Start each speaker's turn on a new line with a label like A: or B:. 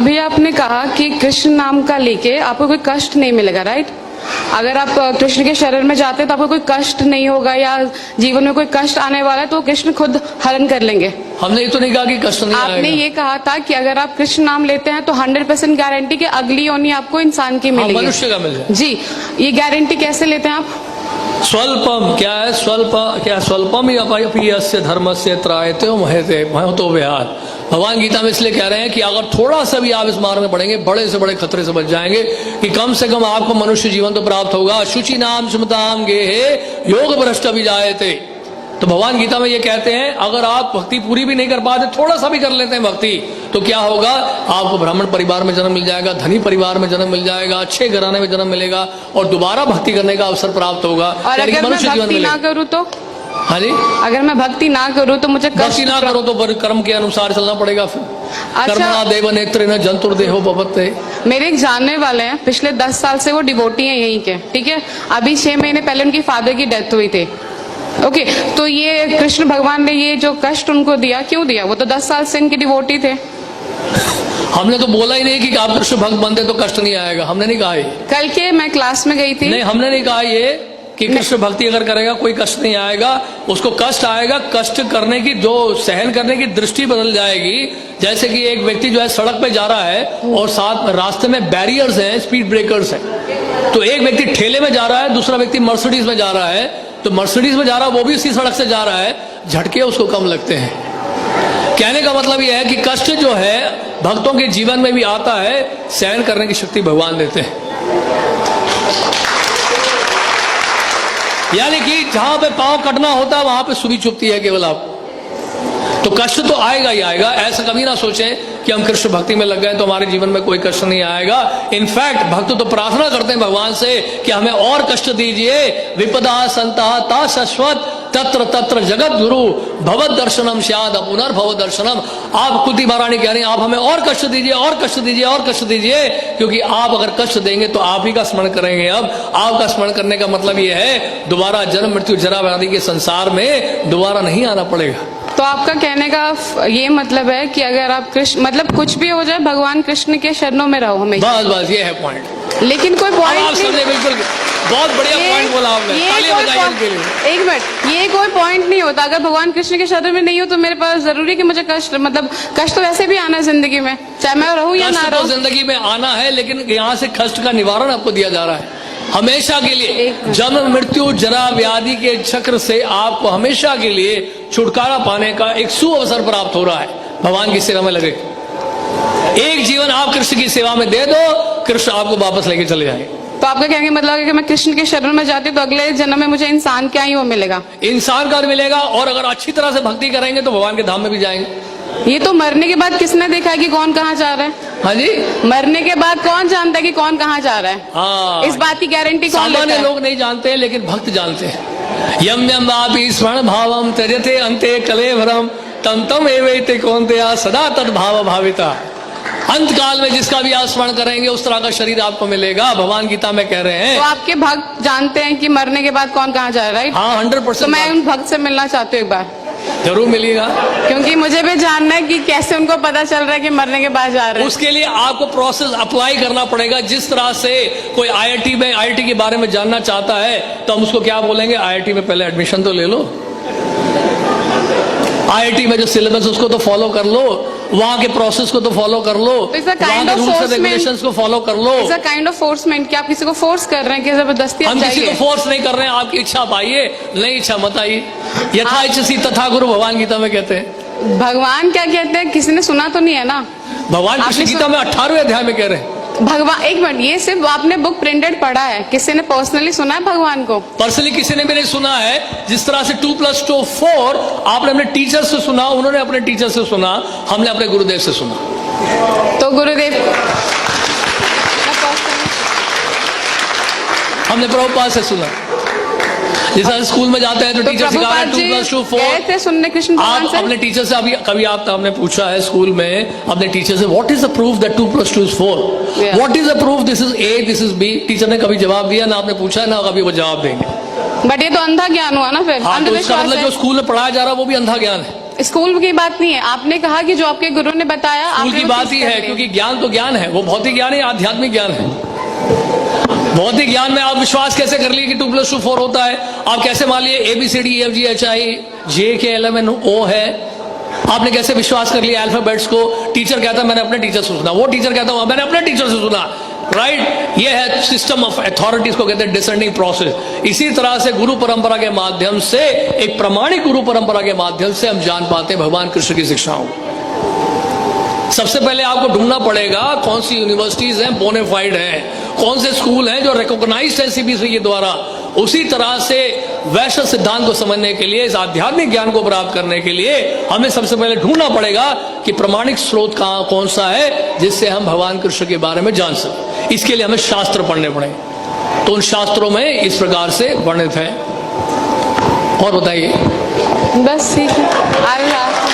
A: अभी आपने कहा कि कृष्ण नाम का लेके आपको कोई कष्ट नहीं मिलेगा, राइट? अगर आप कृष्ण के शरण में जाते हैं तो आपको कोई कष्ट नहीं होगा, या जीवन में कोई कष्ट आने वाला है तो कृष्ण खुद हरण कर लेंगे।
B: हमने ये तो नहीं कहा कि कष्ट नहीं
A: आपने ये कहा था कि अगर आप कृष्ण नाम लेते हैं तो 100% गारंटी कि अगली योनि आपको इंसान की मिलेगी,
B: मनुष्य का मिल जाए।
A: जी, ये गारंटी कैसे लेते हैं आप?
B: स्वल्पम क्या है? स्वल्पम ही अपयस्य धर्मस्य त्रायते महते महतो विहार। भगवान गीता में इसलिए कह रहे हैं कि अगर थोड़ा सा भी आप इस मार्ग में पड़ेंगे, बड़े से बड़े खतरे से बच जाएंगे, कि कम से कम आपको मनुष्य जीवन तो प्राप्त होगा। शुचि नाम सुमताम गेहे योग भ्रष्ट भी जायते। तो भगवान गीता में ये कहते हैं अगर आप भक्ति पूरी भी नहीं कर पाते, थोड़ा सा भी कर लेते हैं भक्ति, तो क्या होगा? आपको ब्राह्मण परिवार में जन्म मिल जाएगा, धनी परिवार में जन्म मिल जाएगा, अच्छे घराने में जन्म मिलेगा और दोबारा भक्ति करने का अवसर प्राप्त होगा।
A: और अगर मैं भक्ति ना करूँ तो?
B: हाँ जी,
A: अगर मैं भक्ति ना करूँ तो मुझे
B: भक्ति ना करो तो कर्म के अनुसार चलना पड़ेगा। फिर कर्मणा देव नेत्रेण जंतुर्देहो भवते।
A: मेरे एक जानने वाले हैं, पिछले 10 साल से वो डिवोटी हैं यहीं के, ठीक है? अभी 6 महीने पहले उनकी फादर की डेथ हुई थी। ओके, तो ये कृष्ण भगवान ने ये जो कष्ट उनको दिया, क्यों दिया? वो तो 10 साल से इनके डिवोटी थे।
B: हमने तो बोला ही नहीं कि आप कृष्ण भक्त बनते तो कष्ट नहीं आएगा, हमने नहीं कहा ये।
A: कल के मैं क्लास में गई थी,
B: नहीं, हमने नहीं कहा ये कि कृष्ण भक्ति अगर करेगा कोई कष्ट नहीं आएगा। उसको कष्ट आएगा, कष्ट करने की जो सहन करने की दृष्टि बदल जाएगी। जैसे कि एक व्यक्ति जो है सड़क पे जा रहा है और साथ रास्ते में बैरियर्स हैं, स्पीड ब्रेकर्स हैं, तो एक व्यक्ति ठेले में जा रहा है, दूसरा व्यक्ति मर्सिडीज में जा रहा है। तो मर्सिडीज में जा रहा है, वो भी उसी सड़क से जा रहा है, झटके उसको कम लगते हैं। कहने का मतलब यह है कि कष्ट जो है भक्तों के जीवन में भी आता है, सहन करने की शक्ति भगवान देते हैं। यानी कि जहां पे पांव कटना होता है वहां पे सुई चुभती है केवल आप। तो कष्ट तो आएगा ही आएगा, ऐसा कभी ना सोचें कि हम कृष्ण भक्ति में लग गए तो हमारे जीवन में कोई कष्ट नहीं आएगा। इनफैक्ट भक्त तो प्रार्थना करते हैं भगवान से कि हमें और कष्ट दीजिए। विपदा संता ता शाश्वत तत्र तत्र जगत गुरु भवद दर्शनम शायद पुनर्भव दर्शनम। आप कुंती महारानी कह रही हैं आप हमें और कष्ट दीजिए, और कष्ट दीजिए, और कष्ट दीजिए, क्योंकि आप अगर कष्ट देंगे तो आप ही का स्मरण करेंगे। अब आपका स्मरण करने का मतलब यह है दोबारा जन्म मृत्यु जरा व्याधि के संसार में दोबारा नहीं आना पड़ेगा।
A: तो आपका कहने का ये मतलब है कि अगर आप कृष्ण मतलब कुछ भी हो जाए भगवान कृष्ण के शरणों में रहो हमेशा।
B: बस ये है पॉइंट।
A: लेकिन कोई पॉइंट नहीं,
B: बिल्कुल बहुत बढ़िया पॉइंट बोला आपने, तालियां बजाइए इनके लिए।
A: एक मिनट, ये कोई पॉइंट नहीं होता। अगर भगवान कृष्ण के शरण में नहीं हो तो मेरे पास जरूरी कि मुझे कष्ट मतलब कष्ट तो वैसे भी आना है जिंदगी में, चाहे मैं रहूं या ना रहूं।
B: जिंदगी में आना है, लेकिन यहाँ से कष्ट का निवारण आपको दिया जा रहा है हमेशा के लिए। जन्म मृत्यु जरा व्याधि के चक्र से आपको हमेशा के लिए छुटकारा पाने का एक सुअवसर प्राप्त हो रहा है। भगवान की सेवा में लगे, एक जीवन आप कृष्ण की सेवा में दे दो, कृष्ण आपको वापस लेके चले जाएंगे।
A: तो आपका कहने का मतलब है कि मैं कृष्ण के शरण में जाती तो अगले जन्म में मुझे इंसान क्या ही वो मिलेगा,
B: इंसान का मिलेगा। और अगर अच्छी तरह से भक्ति करेंगे तो भगवान के धाम में भी जाएंगे।
A: ये तो मरने के बाद किसने देखा है कि कौन कहाँ जा रहा है?
B: हाँ जी,
A: मरने के बाद कौन जानता है कि कौन कहाँ जा रहा है?
B: हाँ,
A: इस बात की गारंटी कौन लेता है?
B: सामान्य लोग नहीं जानते, लेकिन भक्त जानते हैं। यम यम वापि स्मरण भावम त्यजते अंते कलेवरम तम तम एवैते कौन्तेय सदा तद भाव भाविता। अंत काल में जिसका भी आप स्मरण करेंगे उस तरह का शरीर आपको मिलेगा। भगवान गीता में कह रहे हैं।
A: तो आपके भक्त जानते हैं कि मरने के बाद कौन कहाँ जा रहा है, राइट?
B: हाँ, 100%।
A: तो मैं उन भक्त से मिलना चाहती हूँ एक बार।
B: जरूर मिलेगा,
A: क्योंकि मुझे भी जानना है कि कैसे उनको पता चल रहा है कि मरने के बाद जा रहे हैं।
B: उसके लिए आपको प्रोसेस अप्लाई करना पड़ेगा। जिस तरह से कोई आईआईटी के बारे में जानना चाहता है तो हम उसको क्या बोलेंगे, आईआईटी में पहले एडमिशन तो ले लो, आईआईटी में जो सिलेबस उसको तो फॉलो कर लो, वहां के प्रोसेस को तो फॉलो कर लो, वहां के रूल्स एंड रेगुलेशंस को फॉलो कर लो।
A: इट्स अ काइंड ऑफ फोर्समेंट कि आप किसी को फोर्स कर रहे हैं कि जबरदस्ती
B: हम किसी को फोर्स नहीं कर रहे हैं। आपकी इच्छा पाइए, नहीं इच्छा मत आइए। यथा इच्छसी तथा गुरु भगवान गीता में कहते हैं।
A: भगवान क्या कहते हैं किसी ने सुना तो नहीं है ना?
B: भगवान कृष्ण गीता में 18वें अध्याय में कह रहे हैं।
A: भगवान एक मिनट, ये सिर्फ आपने बुक प्रिंटेड पढ़ा है, किसी ने पर्सनली सुना है भगवान को?
B: पर्सनली किसी ने भी नहीं सुना है। जिस तरह से 2 + 2 4 आपने अपने टीचर से सुना, उन्होंने अपने टीचर से सुना, हमने अपने गुरुदेव से सुना।
A: तो गुरुदेव
B: हमने प्रभुपाद से सुना। जैसा स्कूल में जाते हैं तो टीचर सिखा रहे हैं 2 + 2 4।
A: गए थे सुनने कृष्ण भगवान से?
B: आप अपने टीचर से कभी आप हमने पूछा है स्कूल में अपने टीचर से what is the proof that 2 + 2 = 4? What is the proof this is A this is B? Teacher ने कभी जवाब दिया ना, आपने पूछा ना कभी वो जवाब देंगे।
A: बट ये तो अंधा ज्ञान हुआ ना फिर।
B: हाँ, तो इसका मतलब जो स्कूल में पढ़ाया जा रहा है वो भी अंधा ज्ञान है।
A: स्कूल की बात नहीं है, आपने कहा कि जो आपके गुरु ने बताया
B: स्कूल
A: आपने
B: की
A: वो
B: बात
A: चीज
B: ही
A: कर
B: है,
A: ली।
B: क्योंकि ज्ञान तो ज्ञान है, वो भौतिक ज्ञान है, आध्यात्मिक ज्ञान है। भौतिक ज्ञान में आप विश्वास कैसे कर लिए कि 2 + 2 4 होता है? आप कैसे मान लिए ABCDEFGHIJ है? आपने कैसे विश्वास कर लिया अल्फाबेट्स को? टीचर कहता है मैंने अपने टीचर से सुना, वो टीचर कहता है मैंने अपने टीचर से सुना, राइट? ये है सिस्टम ऑफ अथॉरिटीज को कहते हैं डिसेंडिंग प्रोसेस। इसी तरह से गुरु परंपरा के माध्यम से, एक प्रमाणिक गुरु परंपरा के माध्यम से हम जान पाते हैं भगवान कृष्ण की शिक्षाओं को। सबसे पहले आपको ढूंढना पड़ेगा कौन सी यूनिवर्सिटीज हैं बोनेफाइड हैं, कौन से स्कूल हैं जो रिकॉग्नाइज्ड है CBSE के द्वारा। उसी तरह से वैश्विक सिद्धांत को समझने के लिए, इस आध्यात्मिक ज्ञान को प्राप्त करने के लिए हमें सबसे पहले ढूंढना पड़ेगा कि प्रमाणिक स्रोत कहाँ कौन सा है जिससे हम भगवान कृष्ण के बारे में जान सकें। इसके लिए हमें शास्त्र पढ़ने पड़ेंगे। तो उन शास्त्रों में इस प्रकार से वर्णित है। और बताइए।
A: बस ठीक है। अल्लाह